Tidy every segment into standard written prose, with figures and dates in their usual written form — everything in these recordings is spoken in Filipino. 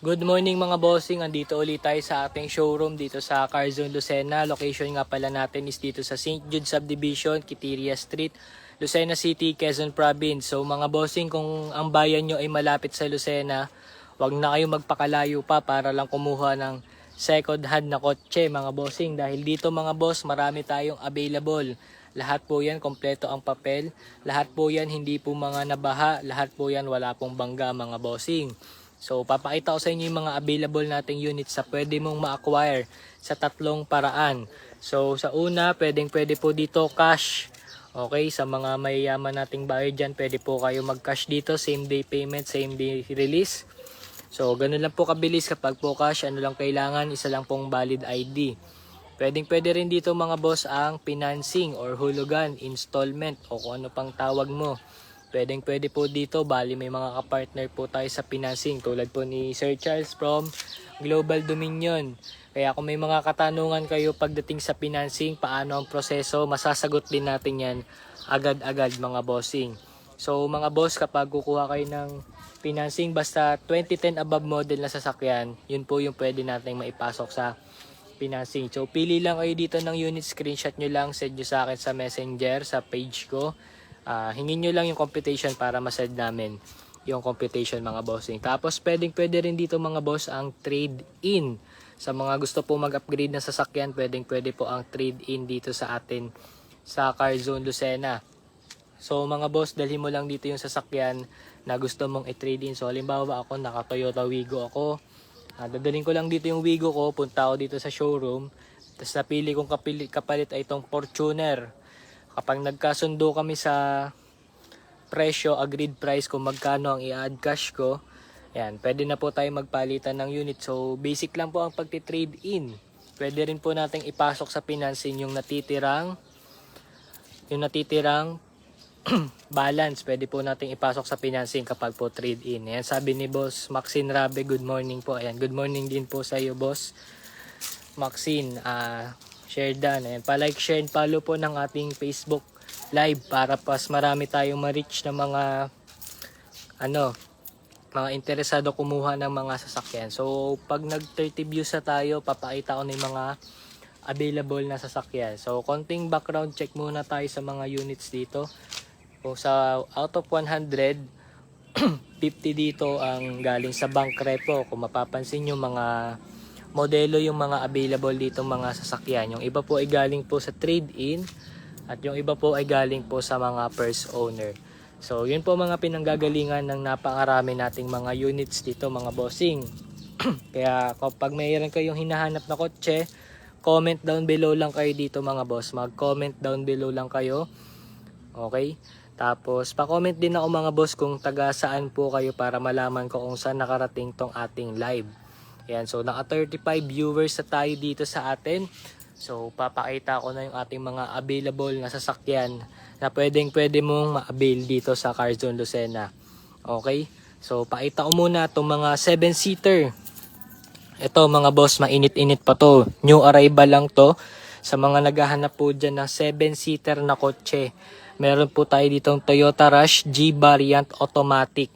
Good morning mga bossing, andito ulit tayo sa ating showroom dito sa Carzon, Lucena. Location nga pala natin is dito sa St. Jude Subdivision, Quiteria Street, Lucena City, Quezon Province. So mga bossing, kung ang bayan nyo ay malapit sa Lucena, wag na kayo magpakalayo pa para lang kumuha ng second hand na kotse mga bossing. Dahil dito mga boss, marami tayong available. Lahat po yan, kompleto ang papel. Lahat po yan, hindi po mga nabaha. Lahat po yan, wala pong bangga mga bossing. So, papakita ko sa inyo yung mga available nating units sa pwede mong ma-acquire sa tatlong paraan. So, sa una, pwede po dito cash. Okay, sa mga mayayaman nating buyer dyan, pwede po kayo mag-cash dito. Same day payment, same day release. So, ganun lang po kabilis kapag po cash. Ano lang kailangan? Isa lang pong valid ID. Pwede rin dito mga boss ang financing or hulugan, installment o kung ano pang tawag mo. Pwede po dito, bali may mga kapartner po tayo sa financing tulad po ni Sir Charles from Global Dominion. Kaya kung may mga katanungan kayo pagdating sa financing, paano ang proseso, masasagot din natin yan agad-agad mga bossing. So mga boss, kapag kukuha kayo ng financing, basta 2010 above model na sasakyan, yun po yung pwede natin maipasok sa financing. So pili lang kayo dito ng unit, screenshot nyo lang, send nyo sa akin sa messenger, sa page ko. Hingin nyo lang yung computation para ma-send namin yung computation mga bossing. Tapos pwede rin dito mga boss ang trade-in. Sa mga gusto po mag-upgrade na sasakyan, pwede po ang trade-in dito sa atin sa Carzon, Lucena. So mga boss, dalhin mo lang dito yung sasakyan na gusto mong i-trade in. So halimbawa ako, naka Toyota Wigo ako. Dadalhin ko lang dito yung Wigo ko, punta ako dito sa showroom. Tapos napili kong kapalit ay itong Fortuner. Kapag nagkasundo kami sa presyo, agreed price kung magkano ang i-add cash ko, yan, pwede na po tayo magpalitan ng unit. So, basic lang po ang pagti-trade in. Pwede rin po nating ipasok sa financing yung natitirang balance. Pwede po nating ipasok sa financing kapag po trade in. Ayan, sabi ni Boss Maxine Rabe, good morning po. Ayan, good morning din po sa iyo, Boss Maxine. Share done. Ayan, pa-like, share, and follow po ng ating Facebook Live para pas marami tayong ma-reach na mga interesado kumuha ng mga sasakyan. So, pag nag-30 views na tayo, papakita ko na yung mga available na sasakyan. So, konting background check muna tayo sa mga units dito. So, sa out of 100, 50 dito ang galing sa bank repo. Kung mapapansin nyo, mga modelo yung mga available dito mga sasakyan. Yung iba po ay galing po sa trade-in at yung iba po ay galing po sa mga first owner. So yun po mga pinanggagalingan ng napakarami nating mga units dito mga bossing. Kaya kapag mayroon kayong hinahanap na kotse, comment down below lang kayo dito mga boss. Mag-comment down below lang kayo. Okay? Tapos pa-comment din ako mga boss kung taga saan po kayo para malaman ko kung saan nakarating tong ating live. Ayan, so naka 35 viewers na tayo dito sa atin. So papakita ko na yung ating mga available na sasakyan na pwede mong ma-avail dito sa Carzon, Lucena. Okay? So pakita ko muna itong mga 7-seater. Ito mga boss, mainit-init pa to. New arrival lang to. Sa mga naghahanap po dyan ng 7-seater na kotse, meron po tayo ditong Toyota Rush G Variant Automatic.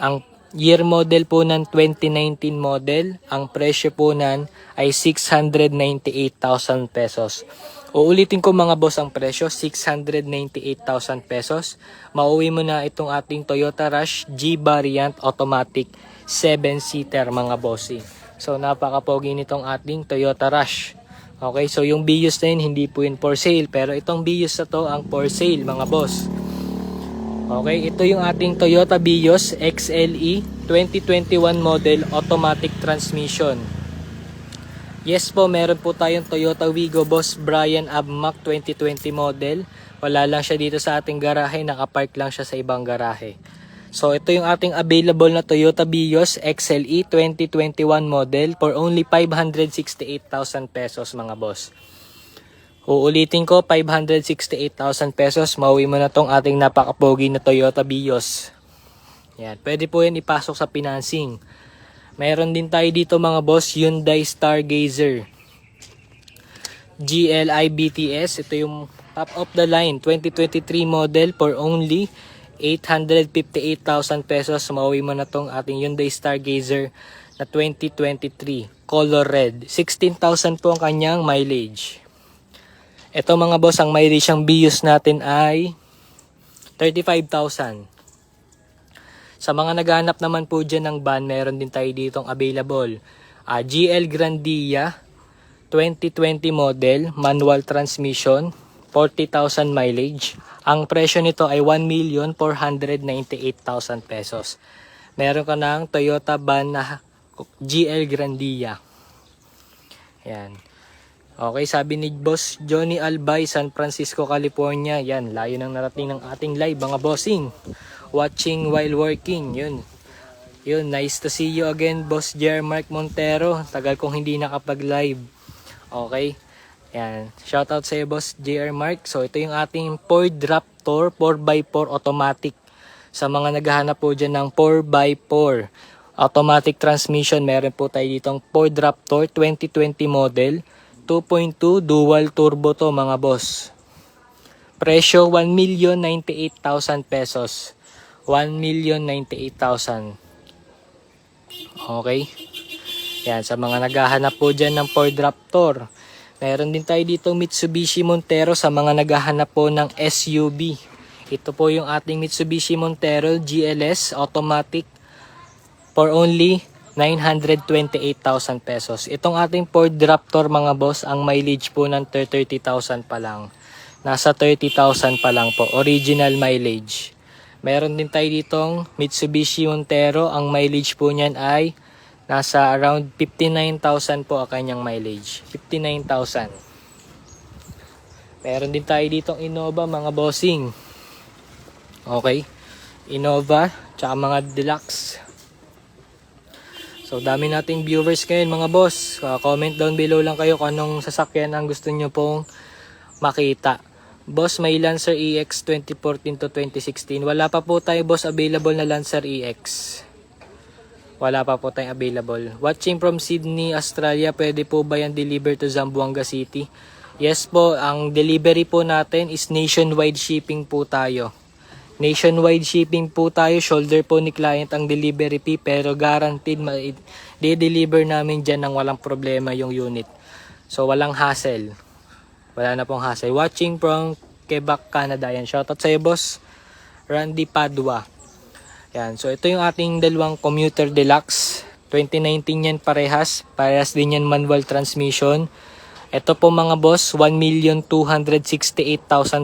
Ang year model po ng 2019 model, ang presyo po nan ay 698,000 pesos. Uulitin ko mga boss ang presyo, 698,000 pesos. Mauwi mo na itong ating Toyota Rush G Variant Automatic 7-seater mga bossing. So napaka-pogi nitong ating Toyota Rush. Okay, so yung Vios na yun, hindi po yun for sale. Pero itong Vios na to ang for sale mga boss. Okay, ito yung ating Toyota Vios XLE 2021 model automatic transmission. Yes po, meron po tayong Toyota Wigo Boss Brian Abmac 2020 model. Wala lang siya dito sa ating garahe, nakapark lang siya sa ibang garahe. So ito yung ating available na Toyota Vios XLE 2021 model for only 568,000 pesos mga boss. Uulitin ko, 568,000 pesos, mauwi mo na tong ating napakapogi na Toyota Vios. Yan, pwede po yan ipasok sa financing. Mayroon din tayo dito mga boss, Hyundai Stargazer GLI BTS. Ito yung top of the line, 2023 model for only 858,000 pesos. Mauwi mo na tong ating Hyundai Stargazer na 2023 color red. 16,000 po ang kanyang mileage. Ito mga boss, ang mileage ng Vios natin ay 35,000. Sa mga naghahanap naman po dyan ng van, meron din tayo ditong available. GL Grandia 2020 model, manual transmission, 40,000 mileage. Ang presyo nito ay 1,498,000 pesos. Meron ka ng Toyota van na GL Grandia. Yan. Okay, sabi ni Boss Johnny Albay, San Francisco, California. Yan, layo nang narating ng ating live, mga bossing. Watching while working, yun. Yun, nice to see you again, Boss Jer Mark Montero. Tagal kong hindi nakapag-live. Okay, yan. Shoutout sa iyo, Boss JR Mark. So, ito yung ating Ford Raptor 4x4 automatic. Sa mga naghahanap po dyan ng 4x4 automatic transmission, meron po tayo ditong Ford Raptor 2020 model. 2.2 dual turbo to mga boss. Presyo 1,098,000 pesos. 1,098,000. Okay. Yan, sa mga naghahanap po dyan ng Ford Raptor. Meron din tayo dito Mitsubishi Montero sa mga naghahanap po ng SUV. Ito po yung ating Mitsubishi Montero GLS automatic for only 928,000 pesos. Itong ating Ford Raptor mga boss, ang mileage po ng 30,000 pa lang. Nasa 30,000 pa lang po, original mileage. Meron din tayo ditong Mitsubishi Montero, ang mileage po niyan ay nasa around 59,000 po ang kanyang mileage. 59,000. Meron din tayo ditong Innova mga bossing. Okay. Innova, tsaka mga deluxe. So, dami nating viewers ngayon mga boss. Comment down below lang kayo kung anong sasakyan ang gusto nyo pong makita. Boss, may Lancer EX 2014 to 2016. Wala pa po tayo boss available na Lancer EX. Wala pa po tayong available. Watching from Sydney, Australia. Pwede po ba yan deliver to Zamboanga City? Yes po, ang delivery po natin is nationwide shipping po tayo. Nationwide shipping po tayo, shoulder po ni client ang delivery fee, pero guaranteed de-deliver namin dyan ng walang problema yung unit. So walang hassle. Wala na pong hassle. Watching from Quebec, Canada. Yan, shoutout sa iyo boss Randy Padua. Yan, so ito yung ating dalawang commuter deluxe. 2019 yan parehas. Parehas din yan manual transmission. Ito po mga boss, 1,268,000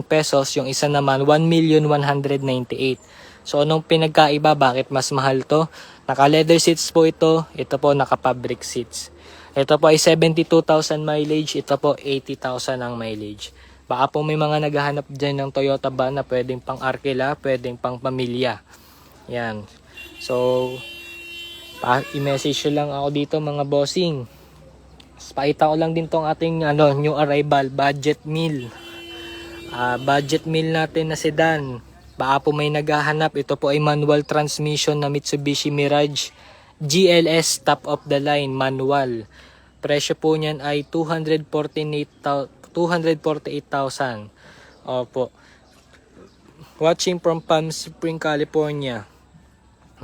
pesos. Yung isa naman, 1,198,000. So, anong pinagkaiba? Bakit mas mahal to? Naka-leather seats po ito. Ito po, naka-fabric seats. Ito po ay 72,000 mileage. Ito po, 80,000 ang mileage. Baka po may mga naghahanap dyan ng Toyota van na pwedeng pang arkela, pwedeng pang pamilya. Yan. So, i-message lang ako dito mga bossing. Pakita ko lang din tong ating new arrival budget meal. Budget meal natin na sedan. Baka po may naghahanap. Ito po ay manual transmission na Mitsubishi Mirage GLS top of the line manual. Presyo po niyan ay 248,000. Opo. Watching from Palm Springs, California.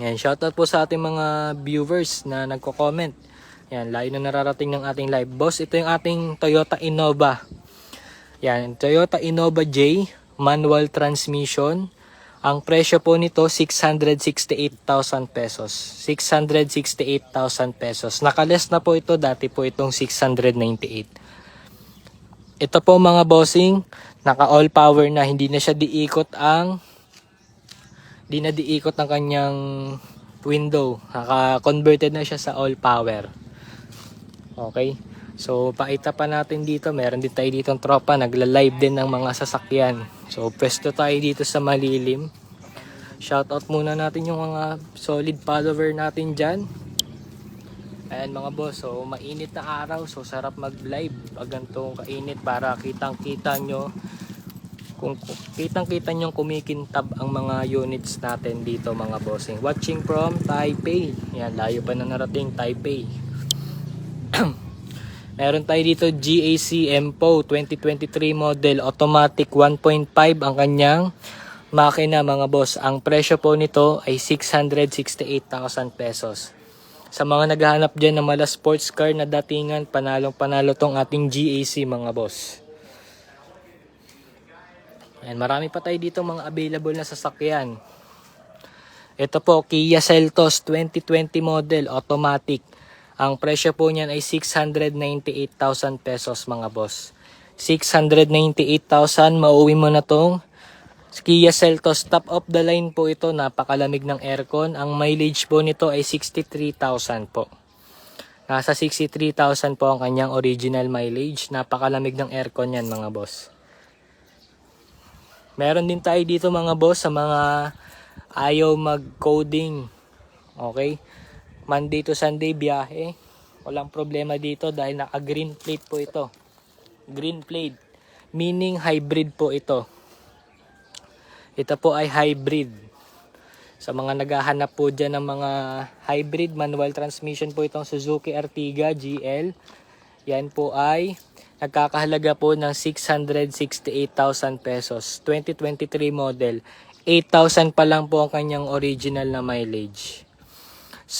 Yan, shoutout po sa ating mga viewers na nagko-comment. Yan, layo na nararating ng ating live. Boss, ito yung ating Toyota Innova. Yan, Toyota Innova J, manual transmission. Ang presyo po nito, 668,000 pesos. 668,000 pesos. Nakaless na po ito, dati po itong 698. Ito po mga bossing, naka all power na, hindi na siya diikot ang kanyang window. Naka-converted na siya sa all power. Okay, so pakita pa natin dito, meron din tayo dito ng tropa, nagla-live din ng mga sasakyan. So pwesto tayo dito sa malilim. Shoutout muna natin yung mga solid follower natin dyan. Ayan mga boss, so mainit na araw, so sarap mag-live pag ganitong kainit para kitang-kita nyo, kung kitang-kita nyo kumikintab ang mga units natin dito mga bossing. Watching from Taipei. Yan, layo pa na narating Taipei. Meron tayo dito GAC Empo 2023 model automatic 1.5 ang kanyang makina mga boss. Ang presyo po nito ay 668,000 pesos. Sa mga naghahanap dyan ng mala sports car na datingan, panalong panalo tong ating GAC mga boss. Ayan, marami pa tayo dito mga available na sasakyan. Ito po, Kia Seltos 2020 model, automatic. Ang presyo po niyan ay 698,000 pesos mga boss. 698,000, mauwi mo na tong Kia Seltos. Top of the line po ito, napakalamig ng aircon. Ang mileage po nito ay 63,000 po. Nasa 63,000 po ang kanyang original mileage. Napakalamig ng aircon yan mga boss. Meron din tayo dito mga boss sa mga ayaw mag-coding. Okay? Monday to Sunday biyahe. Walang problema dito dahil naka-green plate po ito. Green plate. Meaning hybrid po ito. Ito po ay hybrid. Sa mga naghahanap po dyan ng mga hybrid manual transmission po itong Suzuki Ertiga GL. Yan po ay nagkakahalaga po ng 668,000 pesos. 2023 model. 8,000 pa lang po ang kanyang original na mileage.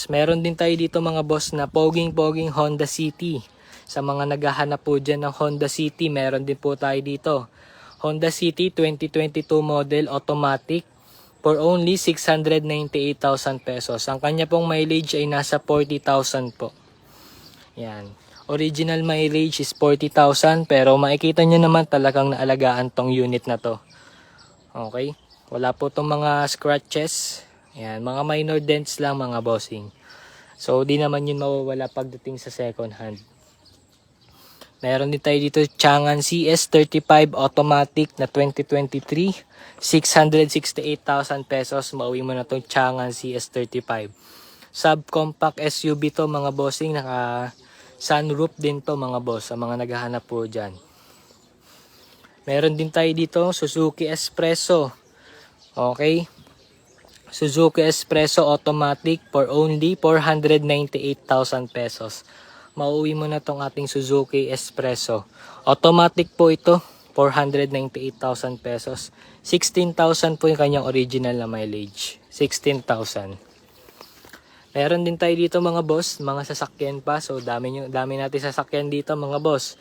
Meron din tayo dito mga boss na poging-poging Honda City. Sa mga naghahanap po dyan ng Honda City, meron din po tayo dito. Honda City 2022 model automatic for only 698,000 pesos. Ang kanya pong mileage ay nasa 40,000 po. Yan. Original mileage is 40,000 pero makikita nyo naman talagang naalagaan tong unit na to. Okay? Wala po tong mga scratches. Yan. Mga minor dents lang mga bossing. So, di naman yun mawawala pagdating sa second hand. Meron din tayo dito Changan CS35 automatic na 2023. 668,000 pesos. Mauwi mo na itong Changan CS35. Subcompact SUV to mga bossing. Naka sunroof din to mga boss. Sa mga naghahanap po dyan. Meron din tayo dito Suzuki Espresso. Okay. Suzuki Espresso automatic for only 498,000 pesos. Mauwi mo na tong ating Suzuki Espresso. Automatic po ito, 498,000 pesos. 16,000 po yung kanyang original na mileage. 16,000. Meron din tayo dito mga boss, mga sasakyan pa. So dami natin sasakyan dito mga boss.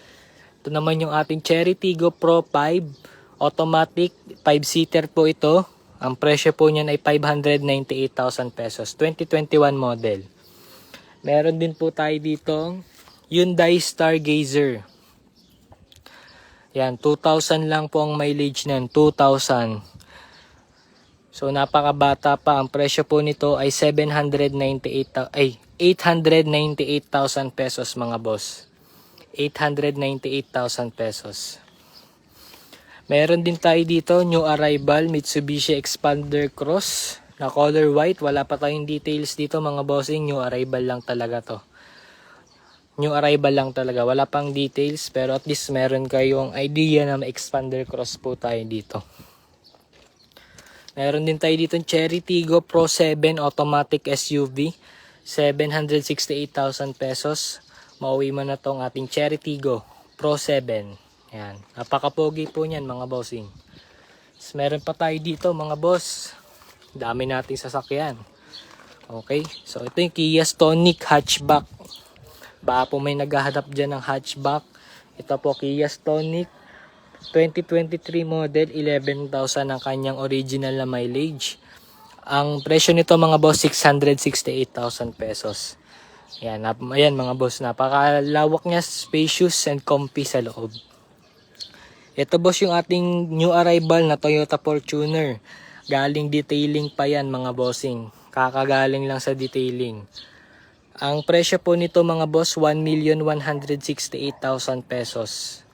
Ito naman yung ating Cherry Tiggo Pro 5. Automatic, 5-seater po ito. Ang presyo po niyan ay 598,000 pesos. 2021 model. Meron din po tayo dito Hyundai Stargazer. Yan, 2,000 lang po ang mileage niyan, 2,000. So napakabata pa. Ang presyo po nito ay 898,000 pesos mga boss. 898,000 pesos. Meron din tayo dito new arrival Mitsubishi Expander Cross. Na color white, wala pa tayong details dito mga bossing, new arrival lang talaga to. New arrival lang talaga, wala pang details pero at least meron kayong idea na may expander cross po tayo dito. Meron din tayo dito Cherry Tiggo Pro 7 automatic SUV, 768,000 pesos. Mauwi mo na tong ating Cherry Tiggo Pro 7. Yan, napakapogi po niyan mga bossing. Meron pa tayo dito mga boss. Dami nating sasakyan. Okay. So, ito yung Kia Stonic hatchback. Baka po may naghahanap dyan ng hatchback. Ito po Kia Stonic 2023 model. 11,000 ang kanyang original na mileage. Ang presyo nito mga boss, 668,000 pesos. Yan. Ayan mga boss. Napakalawak niya, spacious and comfy sa loob. Ito boss yung ating new arrival na Toyota Fortuner. Galing detailing pa yan mga bossing. Kakagaling lang sa detailing. Ang presyo po nito mga boss, 1,168,000 pesos.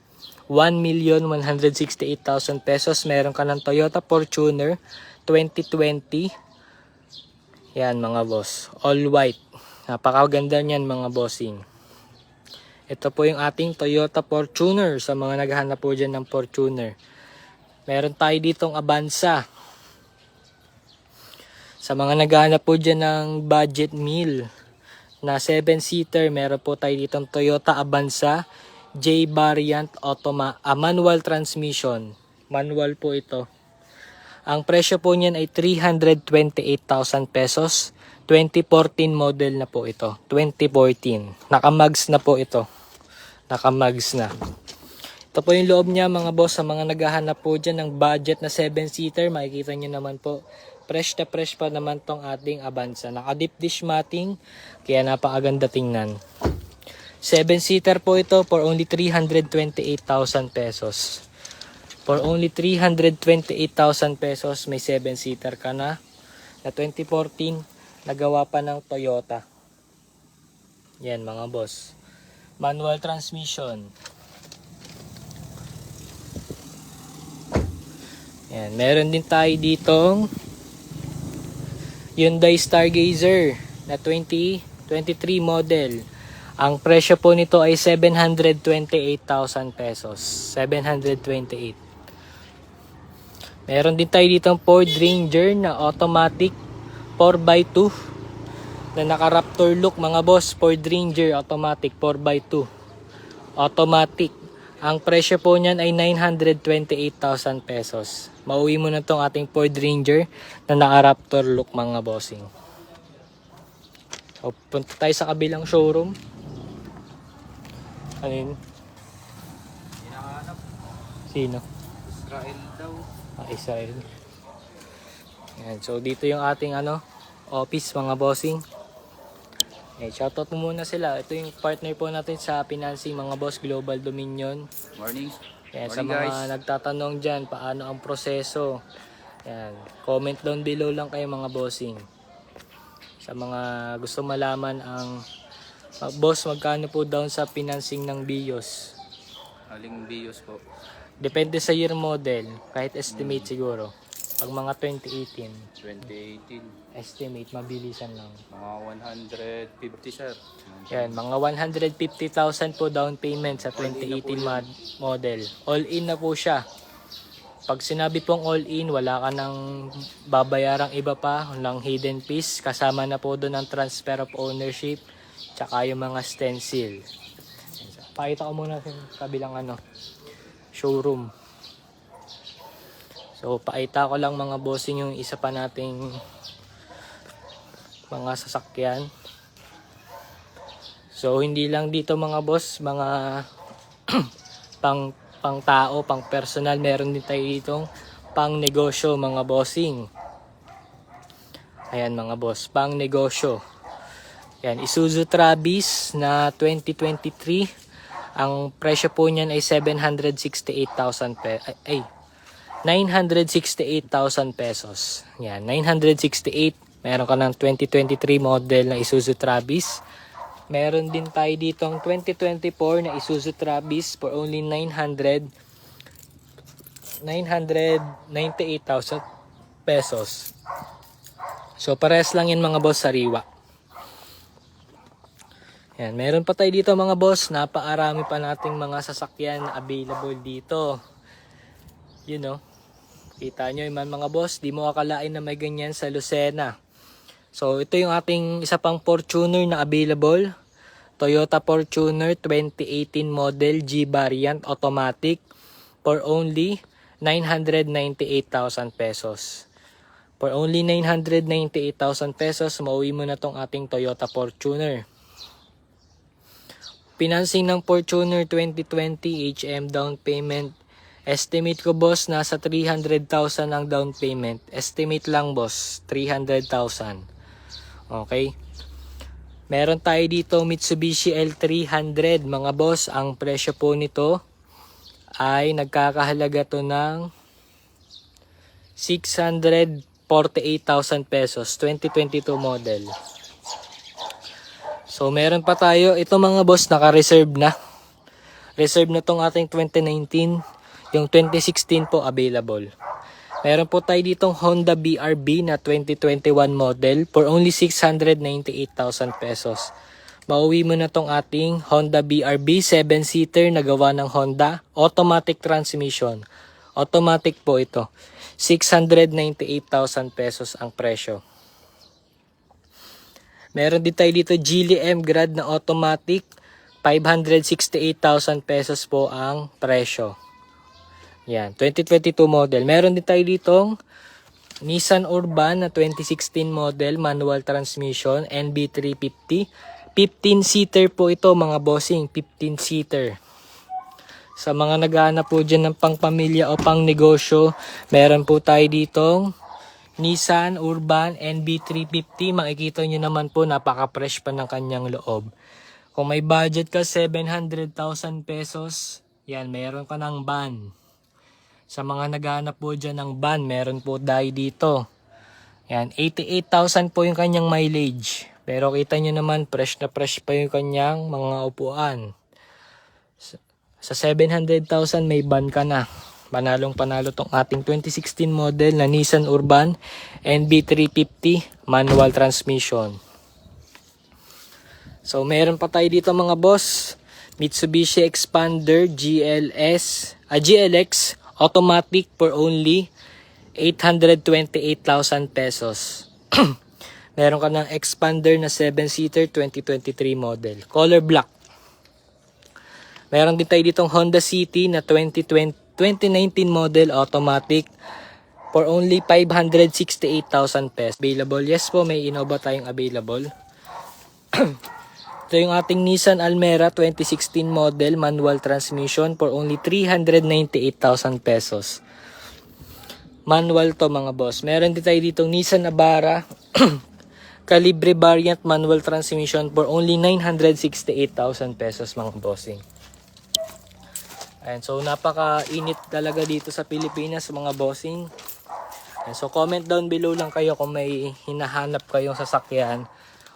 1,168,000 pesos. Meron ka ng Toyota Fortuner 2020. Yan mga boss. All white. Napakaganda niyan mga bossing. Ito po yung ating Toyota Fortuner. Sa mga naghahanap po dyan ng Fortuner. Meron tayo ditong Avanza. Sa mga naghahanap po dyan ng budget meal na 7-seater, meron po tayo ditong Toyota Avanza J variant manual transmission. Manual po ito. Ang presyo po niyan ay 328,000 pesos. 2014 model na po ito. 2014. Nakamags na po ito. Nakamags na. Ito po yung loob niya mga boss. Sa mga naghahanap po dyan ng budget na 7-seater, makikita nyo naman po. Fresh na fresh pa naman tong ating Avanza. Naka-deep dish matting, kaya napakaganda tingnan. 7-seater po ito for only 328,000 pesos. For only 328,000 pesos, may 7-seater ka na. Na 2014, nagawa pa ng Toyota. Yan mga boss. Manual transmission. Yan, meron din tayo ditong Hyundai Stargazer na 2023 model. Ang presyo po nito ay 728,000 pesos. 728. Meron din tayo ditong Ford Ranger na automatic 4x2 na naka-Raptor look mga boss. Ford Ranger automatic 4x2. Automatic. Ang presyo po niyan ay 928,000 pesos. Mauwi mo na tong ating Ford Ranger na naka-Raptor look mga bossing. So, punta tayo sa kabilang showroom. Ano yun? Sino? Israel daw. Israel. Yan. So dito yung ating office mga bossing. Shoutout mo muna sila. Ito yung partner po natin sa financing mga boss, Global Dominion. Morning. Yan, Morning sa mga guys. nagtatanong dyan, paano ang proseso. Yan. Comment down below lang kayo mga bossing. Sa mga gusto malaman ang boss, magkano po down sa financing ng BIOS. Aling bios po. Depende sa year model, kahit estimate siguro. Pag mga 2018, 2018. estimate, mabilisan lang. Mga 150 sir. Yan, mga 150,000 po down payment sa 2018 model. All in na po siya. Pag sinabi pong all in, wala ka nang babayarang iba pa, walang hidden fees. Kasama na po doon ang transfer of ownership, tsaka yung mga stencil. Pakita ko muna sa kabilang showroom. So, pakita ko lang mga bossing yung isa pa nating mga sasakyan. So, hindi lang dito mga boss, mga pang tao, pang personal, meron din tayo ditong pang negosyo mga bossing. Ayan mga boss, pang negosyo. Yan, Isuzu Travis na 2023. Ang presyo po niyan ay 968,000 pesos. Yan, 968. Meron ka ng 2023 model na Isuzu Travis. Meron din tayo ditong 2024 na Isuzu Travis for only 998,000 pesos. So, parehas lang yan mga boss, sariwa. Yan, meron pa tayo dito mga boss. Napakarami pa nating mga sasakyan na available dito. You know, kita nyo yung mga boss, di mo akalain na may ganyan sa Lucena. So, ito yung ating isa pang Fortuner na available. Toyota Fortuner 2018 model G variant automatic for only 998,000 pesos. For only 998,000 pesos, mauwi mo na tong ating Toyota Fortuner. Financing ng Fortuner 2020 HM down payment. Estimate ko boss, nasa 300,000 ang down payment. Estimate lang boss, 300,000. Okay. Meron tayo dito Mitsubishi L300 mga boss. Ang presyo po nito ay nagkakahalaga to ng 648,000 pesos. 2022 model. So meron pa tayo. Ito mga boss naka-reserve na. Reserve na tong ating 2019. Yung 2016 po available. Meron po tayo ditong Honda BRB na 2021 model for only 698,000 pesos. Mauwi mo na tong ating Honda BRB 7-seater na gawa ng Honda. Automatic transmission. Automatic po ito. 698,000 pesos ang presyo. Meron din tayo dito Geely M Grad na automatic. 568,000 pesos po ang presyo. Yan, 2022 model. Meron din tayo ditong Nissan Urban na 2016 model, manual transmission, NB350. 15-seater po ito mga bossing, 15-seater. Sa mga naghahanap po dyan ng pangpamilya o pang negosyo, meron po tayo ditong Nissan Urban NB350. Makikita nyo naman po, napaka-fresh pa ng kanyang loob. Kung may budget ka 700,000 pesos, yan, meron ka ng van. Sa mga naghahanap po dyan ng van, meron po tayo dito. Yan, 88,000 po yung kanyang mileage. Pero kita nyo naman, fresh na fresh pa yung kanyang mga upuan. Sa 700,000 may van ka na. Panalong panalo tong ating 2016 model na Nissan Urban NB350 manual transmission. So meron pa tayo dito mga boss, Mitsubishi Expander GLX automatic for only 828,000 pesos. Meron ka ng Expander na 7-seater 2023 model, color black. Meron din tayo ditong Honda City na 2019 model automatic for only 568,000 pesos. Available? Yes po, may Innova tayong available. Ito yung ating Nissan Almera 2016 model manual transmission for only 398,000 pesos. Manual to mga boss. Meron din tayo ditong Nissan Navara Calibre variant manual transmission for only 968,000 pesos mga bossing. Ayan, so napaka-init talaga dito sa Pilipinas mga bossing. Ayan, so comment down below lang kayo kung may hinahanap kayong sasakyan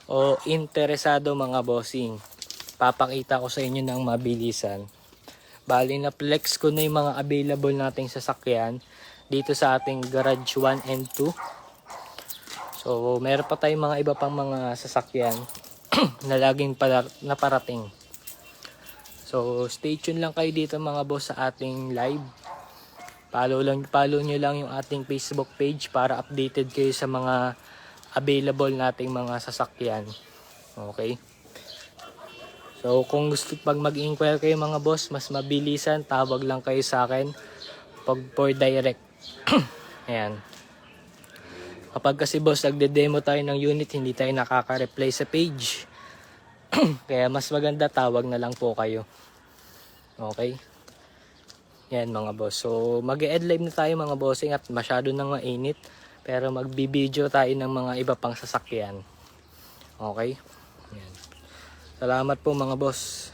o interesado mga bossing. Papakita ko sa inyo ng mabilisan. Bali na flex ko na yung mga available nating sasakyan dito sa ating garage 1 and 2. So meron pa tayong mga iba pang mga sasakyan na laging naparating. So stay tuned lang kayo dito mga boss sa ating live. Follow nyo lang yung ating Facebook page para updated kayo sa mga available nating mga sasakyan. Okay? So kung gusto pag mag-inquire kayo mga boss, mas mabilisan, tawag lang kayo sa akin pag for direct. Ayan. Kapag kasi boss nagde-demo tayo ng unit, hindi tayo nakaka-reply sa page. Kaya mas maganda tawag na lang po kayo. Okay? Yan mga boss. So mag-e-end live na tayo mga bossing at masyado nang mainit. Pero magbi-video tayo ng mga iba pang sasakyan. Okay? Yan. Salamat po mga boss.